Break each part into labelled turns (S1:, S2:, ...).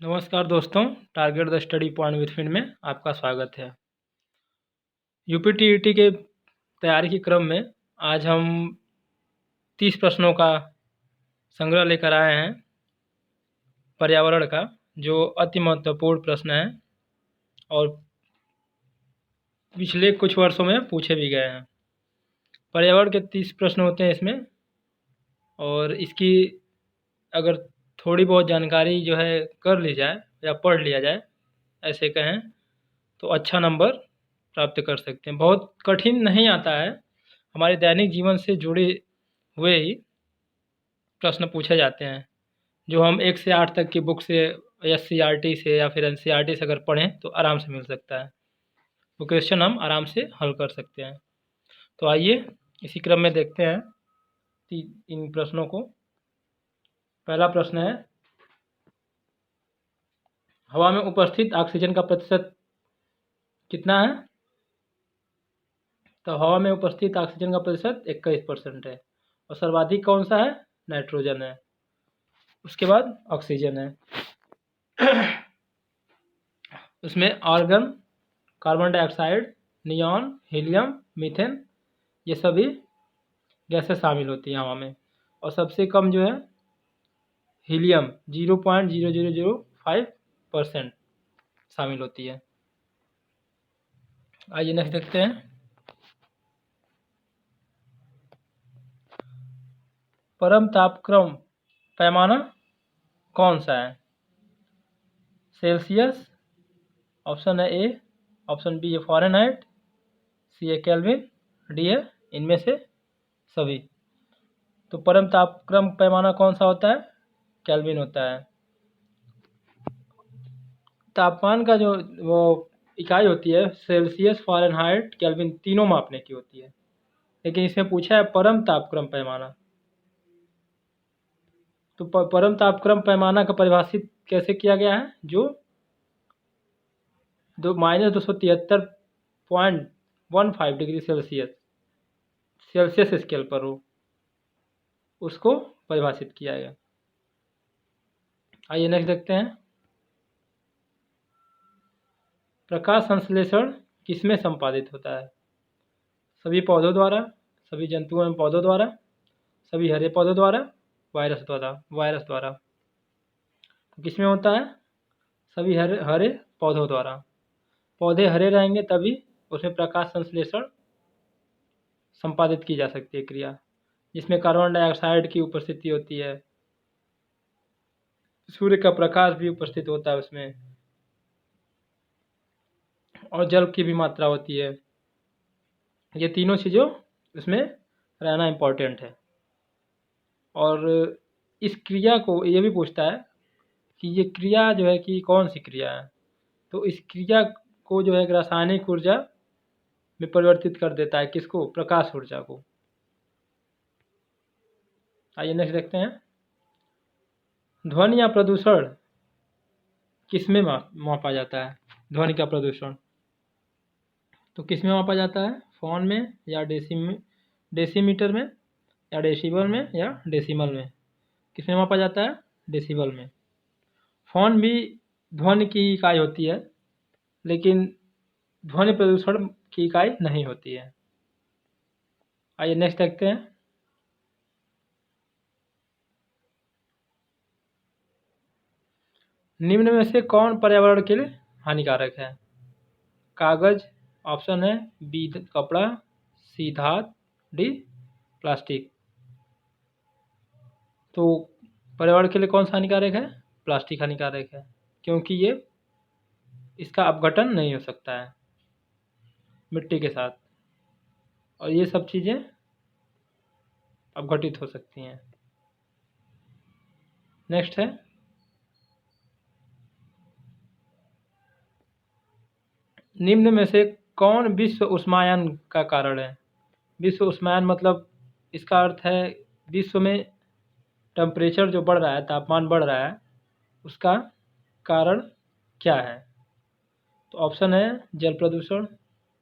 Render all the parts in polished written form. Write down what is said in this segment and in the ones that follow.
S1: नमस्कार दोस्तों, target the study point with फिन में आपका स्वागत है। यूपीटीईटी के तैयारी के क्रम में आज हम 30 प्रश्नों का संग्रह लेकर आए हैं पर्यावरण का, जो अति महत्वपूर्ण प्रश्न है और पिछले कुछ वर्षों में पूछे भी गए हैं। पर्यावरण के 30 प्रश्न होते हैं इसमें, और इसकी अगर थोड़ी बहुत जानकारी जो है कर ली जाए या पढ़ लिया जाए, ऐसे कहें तो अच्छा नंबर प्राप्त कर सकते हैं। बहुत कठिन नहीं आता है, हमारे दैनिक जीवन से जुड़े हुए ही प्रश्न पूछे जाते हैं, जो हम 1 से 8 तक की बुक से, एससीईआरटी से या फिर एनसीईआरटी से अगर पढ़ें तो आराम से मिल सकता है। वो क्वेश्चन हम आराम से हल कर सकते हैं। तो आइए इसी क्रम में देखते हैं इन प्रश्नों को। पहला प्रश्न है, हवा में उपस्थित ऑक्सीजन का प्रतिशत कितना है? तो हवा में उपस्थित ऑक्सीजन का प्रतिशत 21% है, और सर्वाधिक कौन सा है? नाइट्रोजन है, उसके बाद ऑक्सीजन है। उसमें argon, carbon dioxide, neon, helium, methane, ये सभी गैसें शामिल होती हैं हवा में, और सबसे कम जो है हीलियम 0.0005% शामिल होती है। आइए नेक्स्ट देखते हैं। परम तापक्रम पैमाना कौन सा है? सेल्सियस, ऑप्शन है ए, ऑप्शन बी है फ़ारेनहाइट, सी है केल्विन, डी है इनमें से सभी। तो परम तापक्रम पैमाना कौन सा होता है? केल्विन होता है। तापमान का जो वो इकाई होती है सेल्सियस, फ़ारेनहाइट, केल्विन, तीनों मापने की होती है, लेकिन इसमें पूछा है परम तापक्रम पैमाना। तो परम तापक्रम पैमाना का परिभाषित कैसे किया गया है? जो -273.15 डिग्री सेल्सियस स्केल पर हो, उसको परिभाषित किया गया। आइए नेक्स्ट देखते हैं। प्रकाश संश्लेषण किसमें संपादित होता है? सभी पौधों द्वारा, सभी जंतुओं एवं पौधों द्वारा, सभी हरे पौधों द्वारा, वायरस द्वारा। तो किसमें होता है? सभी हरे पौधों द्वारा। पौधे हरे रहेंगे तभी उसमें प्रकाश संश्लेषण संपादित की जा सकती है क्रिया, जिसमें कार्बन डाइऑक्साइड की उपस्थिति होती है, सूर्य का प्रकाश भी उपस्थित होता है उसमें, और जल की भी मात्रा होती है। ये तीनों चीज़ों इसमें रहना इम्पोर्टेंट है। और इस क्रिया को ये भी पूछता है कि ये क्रिया जो है कि कौन सी क्रिया है। तो इस क्रिया को जो है रासायनिक ऊर्जा में परिवर्तित कर देता है। किसको? प्रकाश ऊर्जा को। आइए नेक्स्ट देखते हैं। ध्वनि या प्रदूषण किसमें मापा जाता है? ध्वनि का प्रदूषण तो किसमें मापा जाता है? फ़ोन में या डेसीमीटर में, या डेसिबल में, या डेसिमल में? किसमें मापा जाता है? डेसिबल में। फ़ोन भी ध्वनि की इकाई होती है, लेकिन ध्वनि प्रदूषण की इकाई नहीं होती है। आइए नेक्स्ट देखते हैं। निम्न में से कौन पर्यावरण के लिए हानिकारक है? कागज, ऑप्शन है बी कपड़ा, सी धातु, डी प्लास्टिक। तो पर्यावरण के लिए कौन सा हानिकारक है? प्लास्टिक हानिकारक है, क्योंकि ये इसका अपघटन नहीं हो सकता है मिट्टी के साथ, और ये सब चीज़ें अपघटित हो सकती हैं। नेक्स्ट है, निम्न में से कौन विश्व उष्मायन का कारण है? विश्व उष्मायन मतलब इसका अर्थ है विश्व में टेम्परेचर जो बढ़ रहा है, तापमान बढ़ रहा है, उसका कारण क्या है? तो ऑप्शन है जल प्रदूषण,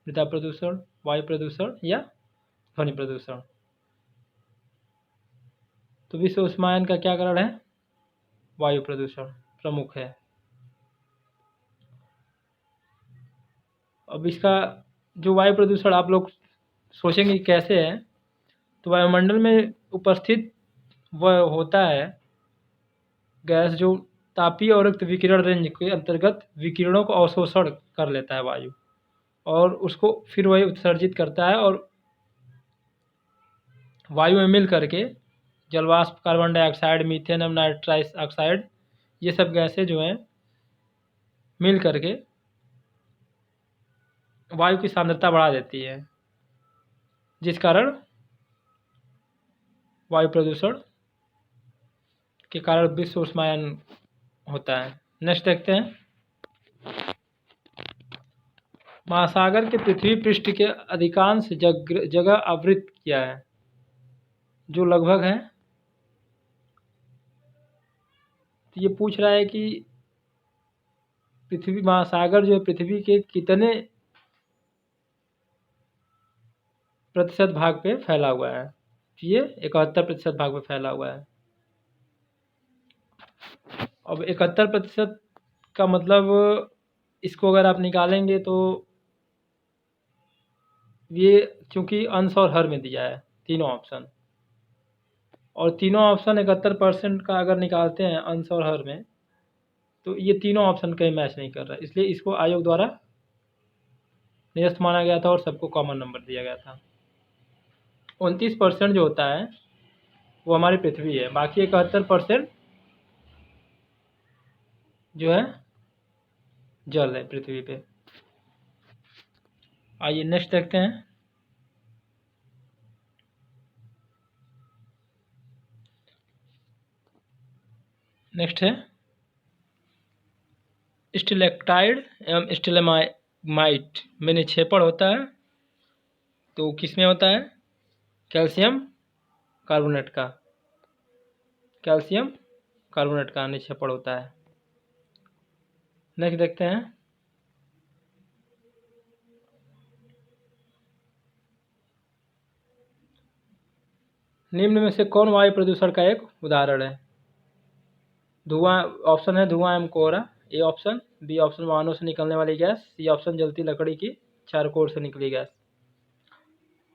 S1: मृदा प्रदूषण, वायु प्रदूषण, या ध्वनि प्रदूषण। तो विश्व उष्मायन का क्या कारण है? वायु प्रदूषण प्रमुख है। अब इसका जो वायु प्रदूषण आप लोग सोचेंगे कि कैसे है, तो वायुमंडल में उपस्थित वह होता है गैस जो तापीय और रक्त विकिरण रेंज के अंतर्गत विकिरणों को अवशोषण कर लेता है वायु, और उसको फिर वही उत्सर्जित करता है, और वायु में मिल करके जलवाष्प, कार्बन डाइऑक्साइड, मीथेन और नाइट्रस ऑक्साइड, ये सब गैसें जो हैं मिल करके वायु की सांद्रता बढ़ा देती है, जिस कारण वायु प्रदूषण के कारण विश्व उष्मायन होता है। नेक्स्ट देखते हैं, महासागर के पृथ्वी पृष्ठ के अधिकांश जगह आवृत किया है, जो लगभग है। तो ये पूछ रहा है कि पृथ्वी महासागर जो है पृथ्वी के कितने प्रतिशत भाग पे फैला हुआ है। ये 71% भाग पे फैला हुआ है। अब 71% का मतलब इसको अगर आप निकालेंगे तो ये चूँकि अंश और हर में दिया है तीनों ऑप्शन, और तीनों ऑप्शन 71% का अगर निकालते हैं अंश और हर में, तो ये तीनों ऑप्शन कहीं मैच नहीं कर रहा है, इसलिए इसको आयोग द्वारा निरस्त माना गया था और सबको कॉमन नंबर दिया गया था। 29% जो होता है वो हमारी पृथ्वी है, बाकी 71% जो है जल है पृथ्वी पे। आइए नेक्स्ट देखते हैं, नेक्स्ट है स्टिलेक्टाइड एवं स्टिलेमाइट में निक्षेपण होता है, तो किस में होता है? कैल्शियम कार्बोनेट का, कैल्शियम कार्बोनेट का निक्षेपण होता है। नेक्स्ट देखते हैं, निम्न में से कौन वायु प्रदूषण का एक उदाहरण है? धुआं, ऑप्शन है धुआं एवं कोहरा, ए ऑप्शन, बी ऑप्शन वाहनों से निकलने वाली गैस, सी ऑप्शन जलती लकड़ी की चारकोल से निकली गैस,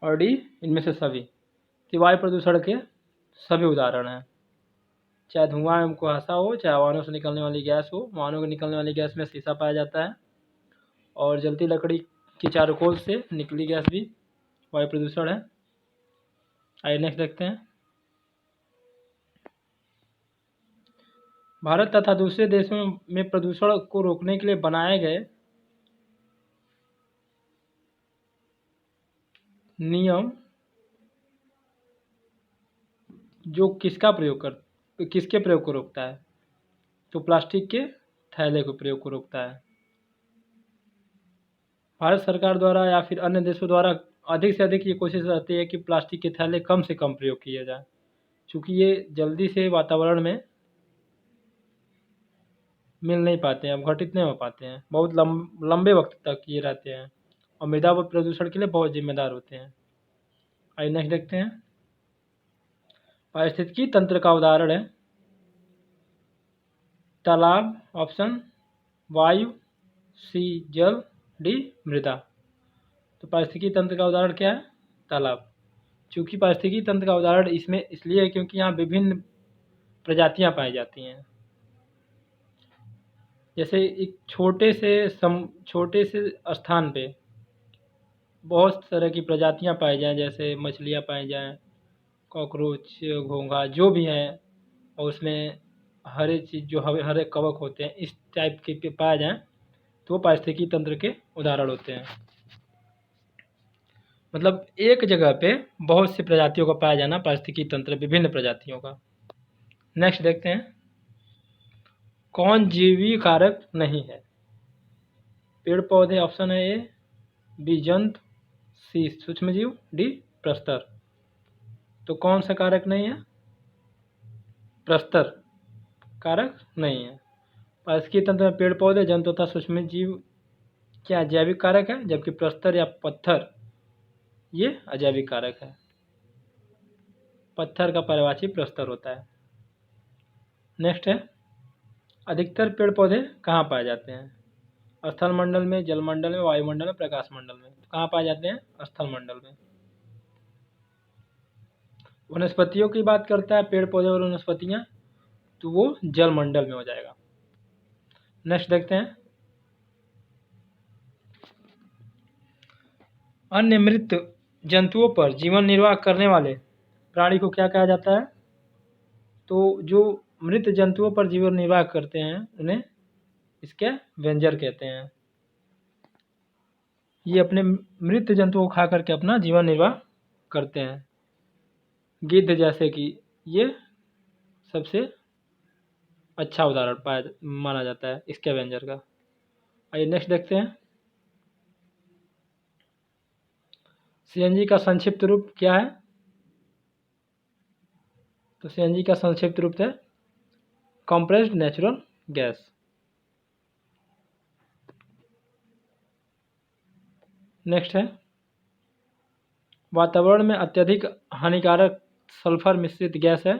S1: और डी इनमें से सभी। तो वायु प्रदूषण के सभी उदाहरण हैं, चाहे धुआं एवं कुहासा हो, चाहे वाहनों से निकलने वाली गैस हो। वाहनों से निकलने वाली गैस में शीशा पाया जाता है, और जलती लकड़ी की चारकोल से निकली गैस भी वायु प्रदूषण है। आइए नेक्स्ट देखते हैं, भारत तथा दूसरे देशों में प्रदूषण को रोकने के लिए बनाए गए नियम जो किसके प्रयोग को रोकता है? तो प्लास्टिक के थैले के प्रयोग को रोकता है। भारत सरकार द्वारा या फिर अन्य देशों द्वारा अधिक से अधिक ये कोशिश रहती है कि प्लास्टिक के थैले कम से कम प्रयोग किए जाए, क्योंकि ये जल्दी से वातावरण में मिल नहीं पाते हैं, घटित नहीं हो पाते हैं, बहुत लंबे वक्त तक ये रहते हैं, और मृदा प्रदूषण के लिए बहुत जिम्मेदार होते हैं। आइए नेक्स्ट देखते हैं, पारिस्थितिकी तंत्र का उदाहरण है तालाब, ऑप्शन वायु, सी जल, डी मृदा। तो पारिस्थितिकी तंत्र का उदाहरण क्या है? तालाब। चूँकि पारिस्थितिकी तंत्र का उदाहरण इसमें इसलिए है क्योंकि यहाँ विभिन्न प्रजातियाँ पाई जाती हैं। जैसे एक छोटे से स्थान पे बहुत तरह की प्रजातियाँ पाई जाएँ, जैसे मछलियाँ पाई जाएँ, कॉकरोच, घोंघा जो भी हैं, और उसमें हरे चीज़ जो हरे कवक होते हैं इस टाइप के पाए जाएँ, तो वो पारिस्थितिकी तंत्र के उदाहरण होते हैं। मतलब एक जगह पे बहुत सी प्रजातियों का पाया जाना पारिस्थितिकी तंत्र, विभिन्न प्रजातियों का। नेक्स्ट देखते हैं, कौन जीवी कारक नहीं है? पेड़ पौधे ऑप्शन है ए, बी जंतु, सी सूक्ष्मजीव, डी प्रस्तर। तो कौन सा कारक नहीं है? प्रस्तर कारक नहीं है। पारिस्थितिकी तंत्र में पेड़ पौधे, जंतु तथा सूक्ष्मजीव क्या जैविक कारक है, जबकि प्रस्तर या पत्थर ये अजैविक कारक है। पत्थर का पर्यायवाची प्रस्तर होता है। नेक्स्ट है, अधिकतर पेड़ पौधे कहाँ पाए जाते हैं? स्थल मंडल में, जल मंडल में, वायुमंडल में, प्रकाश मंडल में। तो कहाँ पाए जाते हैं? स्थल मंडल में। वनस्पतियों की बात करता है, पेड़ पौधे और वनस्पतियाँ, तो वो जल मंडल में हो जाएगा। नेक्स्ट देखते हैं, अन्य मृत जंतुओं पर जीवन निर्वाह करने वाले प्राणी को क्या कहा जाता है? तो जो मृत जंतुओं पर जीवन निर्वाह करते हैं उन्हें स्कैवेंजर कहते हैं। ये अपने मृत जंतुओं को खा करके अपना जीवन निर्वाह करते हैं। गिद्ध जैसे कि ये सबसे अच्छा उदाहरण पाया माना जाता है स्कैवेंजर का। आइए नेक्स्ट देखते हैं, सीएनजी का संक्षिप्त रूप क्या है? तो सीएनजी का संक्षिप्त रूप है कंप्रेस्ड नेचुरल गैस। नेक्स्ट है, वातावरण में अत्यधिक हानिकारक सल्फर मिश्रित गैस है,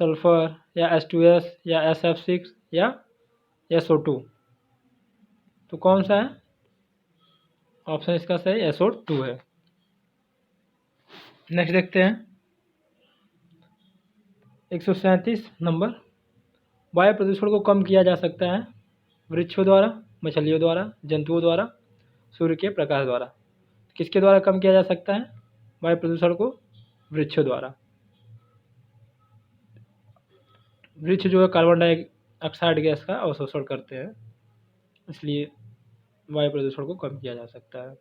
S1: सल्फर या H2S या SF6 या SO2। तो कौन सा है? ऑप्शन इसका सही SO2 है। नेक्स्ट देखते हैं, 137 नंबर, वायु प्रदूषण को कम किया जा सकता है वृक्षों द्वारा, मछलियों द्वारा, जंतुओं द्वारा, सूर्य के प्रकाश द्वारा। किसके द्वारा कम किया जा सकता है वायु प्रदूषण को? वृक्षों द्वारा। वृक्ष जो है कार्बन डाइऑक्साइड गैस का अवशोषण करते हैं, इसलिए वायु प्रदूषण को कम किया जा सकता है।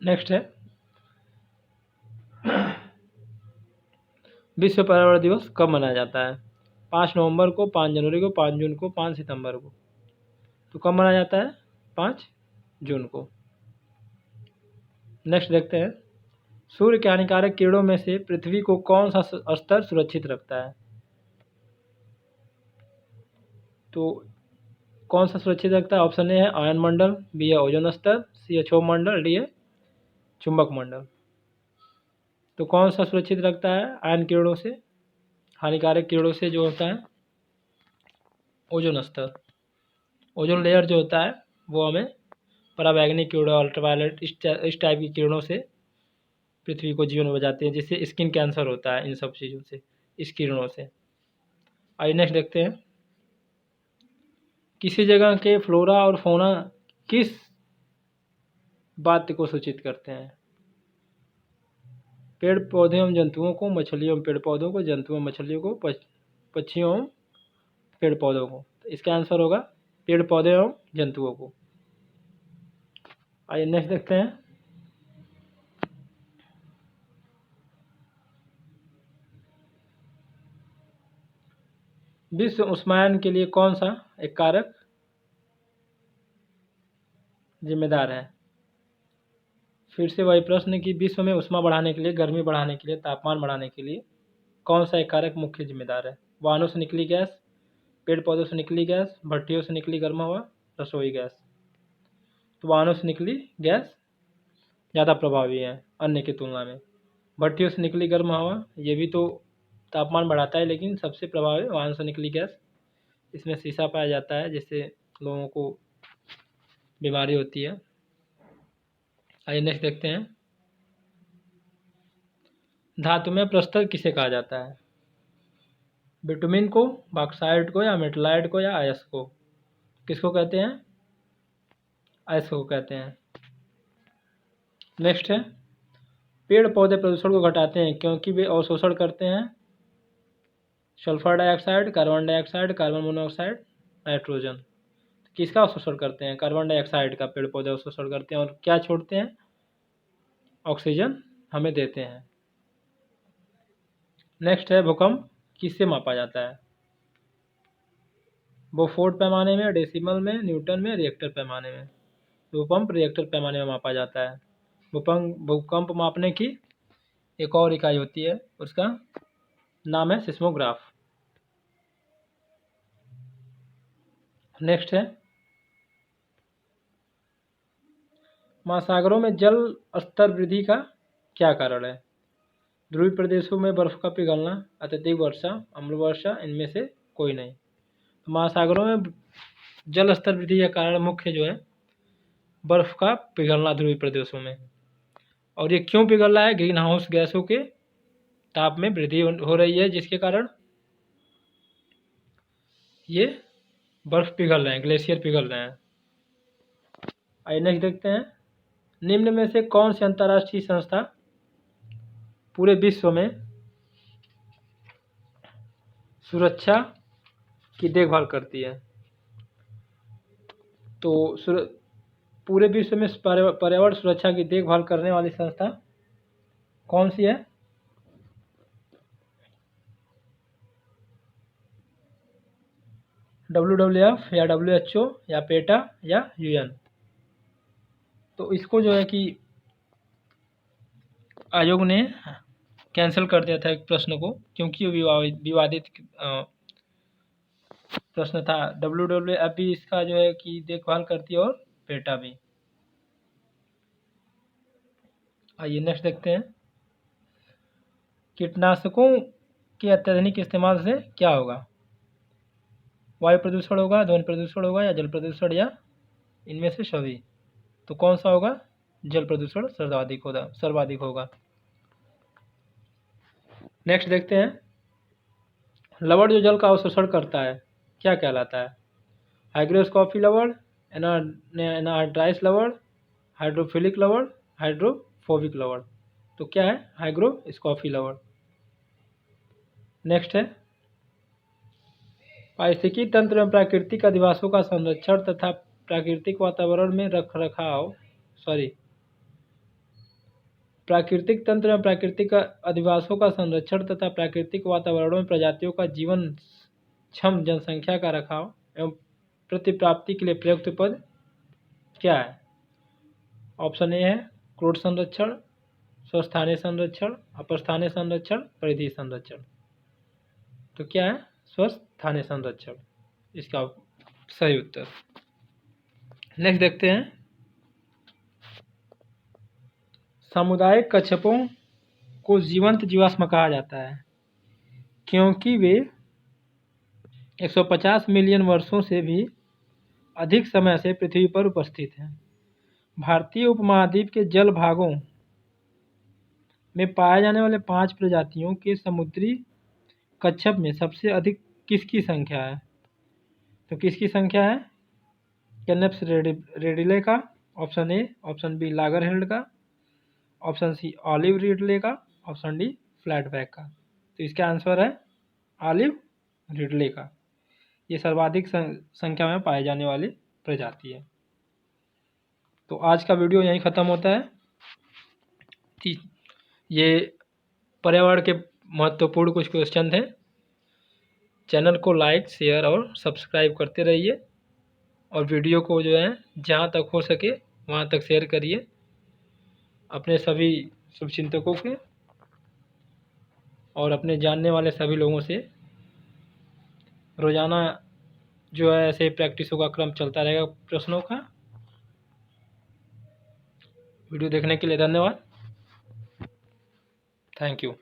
S1: नेक्स्ट है, विश्व पर्यावरण दिवस कब मनाया जाता है? 5 नवंबर को, 5 जनवरी को, 5 जून को, 5 सितंबर को। तो कब मनाया जाता है? 5 जून को। नेक्स्ट देखते हैं, सूर्य के हानिकारक किरणों में से पृथ्वी को कौन सा स्तर सुरक्षित रखता है? तो कौन सा सुरक्षित रखता है? ऑप्शन ए है आयन मंडल, बी है ओजोन स्तर, सी है क्षोभ मंडल, डी है चुंबक मंडल। तो कौन सा सुरक्षित रखता है आयन किरणों से, हानिकारक किरणों से? जो होता है ओजोन स्तर। ओजोन लेयर जो होता है वो हमें पराबैंगनी किरणों, अल्ट्रावायलेट, इस टाइप की किरणों से पृथ्वी को जीवन बचाते हैं, जिससे स्किन कैंसर होता है इन सब चीज़ों से, इस किरणों से। आइए नेक्स्ट देखते हैं, किसी जगह के फ्लोरा और फौना किस बात को सूचित करते हैं? पेड़ पौधे एवं जंतुओं को, मछलियों एवं पेड़ पौधों को, जंतुओं मछलियों को, पक्षियों एवं पेड़ पौधों को। तो इसका आंसर होगा पेड़ पौधे एवं जंतुओं को। आइए नेक्स्ट देखते हैं, विश्व उष्मायन के लिए कौन सा एक कारक जिम्मेदार है? फिर से वही प्रश्न कि विश्व में उष्मा बढ़ाने के लिए, गर्मी बढ़ाने के लिए, तापमान बढ़ाने के लिए कौन सा एक कारक मुख्य जिम्मेदार है? वाहनों से निकली गैस, पेड़ पौधों से निकली गैस, भट्टियों से निकली गर्म हवा, रसोई गैस। तो वाहनों से निकली गैस ज़्यादा प्रभावी है अन्य की तुलना में। भट्टियों से निकली गर्म हवा ये भी तो तापमान बढ़ाता है, लेकिन सबसे प्रभावी वाहन से निकली गैस। इसमें शीशा पाया जाता है जिससे लोगों को बीमारी होती है। आइए नेक्स्ट देखते हैं, धातु में प्रस्तर किसे कहा जाता है? बिटुमिन को, बॉक्साइट को, या मेटलाइट को, या आयस को? किसको कहते हैं? आयस को कहते हैं। नेक्स्ट है, पेड़ पौधे प्रदूषण को घटाते हैं क्योंकि वे अवशोषण करते हैं sulphur dioxide, carbon dioxide, carbon monoxide, nitrogen. किसका अवशोषण करते हैं? कार्बन डाइऑक्साइड का पेड़ पौधे अवशोषण करते हैं और क्या छोड़ते हैं? ऑक्सीजन हमें देते हैं। नेक्स्ट है, भूकंप किससे मापा जाता है? बोफोर्ड पैमाने में, डेसिमल में, न्यूटन में, रिएक्टर पैमाने में। भूकंप रिएक्टर पैमाने में मापा जाता है। भूकंप मापने की एक और इकाई होती है, उसका नाम है सिस्मोग्राफ। नेक्स्ट है, महासागरों में जल स्तर वृद्धि का क्या कारण है? ध्रुवीय प्रदेशों में बर्फ का पिघलना, अत्यधिक वर्षा, अम्ल वर्षा, इनमें से कोई नहीं। तो महासागरों में जल स्तर वृद्धि का कारण मुख्य जो है बर्फ का पिघलना ध्रुवीय प्रदेशों में। और ये क्यों पिघल रहा है? ग्रीन हाउस गैसों के ताप में वृद्धि हो रही है, जिसके कारण ये बर्फ पिघल रहे हैं, ग्लेशियर पिघल रहे हैं। आइए नेक्स्ट देखते हैं, निम्न में से कौन सी अंतर्राष्ट्रीय संस्था पूरे विश्व में सुरक्षा की देखभाल करती है? तो पूरे विश्व में पर्यावरण सुरक्षा की देखभाल करने वाली संस्था कौन सी है? WWF या WHO या पेटा या UN। तो इसको जो है कि आयोग ने कैंसिल कर दिया था एक प्रश्न को, क्योंकि विवादित प्रश्न था। WWF भी इसका जो है कि देखभाल करती है और पेटा भी। आइए नेक्स्ट देखते हैं, कीटनाशकों के अत्यधिक इस्तेमाल से क्या होगा? वायु प्रदूषण होगा, ध्वनि प्रदूषण होगा, या जल प्रदूषण, या इनमें से सभी? तो कौन सा होगा? जल प्रदूषण सर्वाधिक होगा। नेक्स्ट देखते हैं, लवण जो जल का अवशोषण करता है क्या कहलाता है? हाइग्रोस्कोपी लवण, एनाहाइड्राइस लवण, हाइड्रोफिलिक लवण, हाइड्रोफोबिक लवण। तो क्या है? हाइग्रोस्कोपी लवण। नेक्स्ट है, पारिस्थितिकी तंत्र में प्राकृतिक अधिवासों का संरक्षण तथा प्राकृतिक वातावरण में प्राकृतिक तंत्र में प्राकृतिक अधिवासों का संरक्षण तथा प्राकृतिक वातावरणों में प्रजातियों का जीवन क्षम जनसंख्या का रखाव एवं प्रतिप्राप्ति के लिए प्रयुक्त पद क्या है? ऑप्शन ए है क्रोड संरक्षण, स्वस्थानीय संरक्षण, अपस्थानीय संरक्षण, परिधीय संरक्षण। तो क्या है? स्वस्थानीय संरक्षण इसका सही उत्तर। नेक्स्ट देखते हैं, सामुदायिक कच्छपों को जीवंत जीवाश्म कहा जाता है क्योंकि वे 150 मिलियन वर्षों से भी अधिक समय से पृथ्वी पर उपस्थित हैं। भारतीय उपमहाद्वीप के जल भागों में पाए जाने वाले 5 प्रजातियों के समुद्री कच्छप में सबसे अधिक किसकी संख्या है? तो किसकी संख्या है? कैनप्स रेडिले का, ऑप्शन ए, ऑप्शन बी लागरहिल्ड का, ऑप्शन सी ऑलिव रिडले का, ऑप्शन डी फ्लैटबैक का। तो इसका आंसर है ऑलिव रिडले का। ये सर्वाधिक संख्या में पाए जाने वाली प्रजाति है। तो आज का वीडियो यहीं ख़त्म होता है। ये पर्यावरण के महत्वपूर्ण कुछ क्वेश्चन थे। चैनल को लाइक, शेयर और सब्सक्राइब करते रहिए और वीडियो को जो है जहाँ तक हो सके वहाँ तक शेयर करिए अपने सभी शुभचिंतकों के और अपने जानने वाले सभी लोगों से। रोज़ाना जो है ऐसे प्रैक्टिसों का क्रम चलता रहेगा प्रश्नों का। वीडियो देखने के लिए धन्यवाद। Thank you.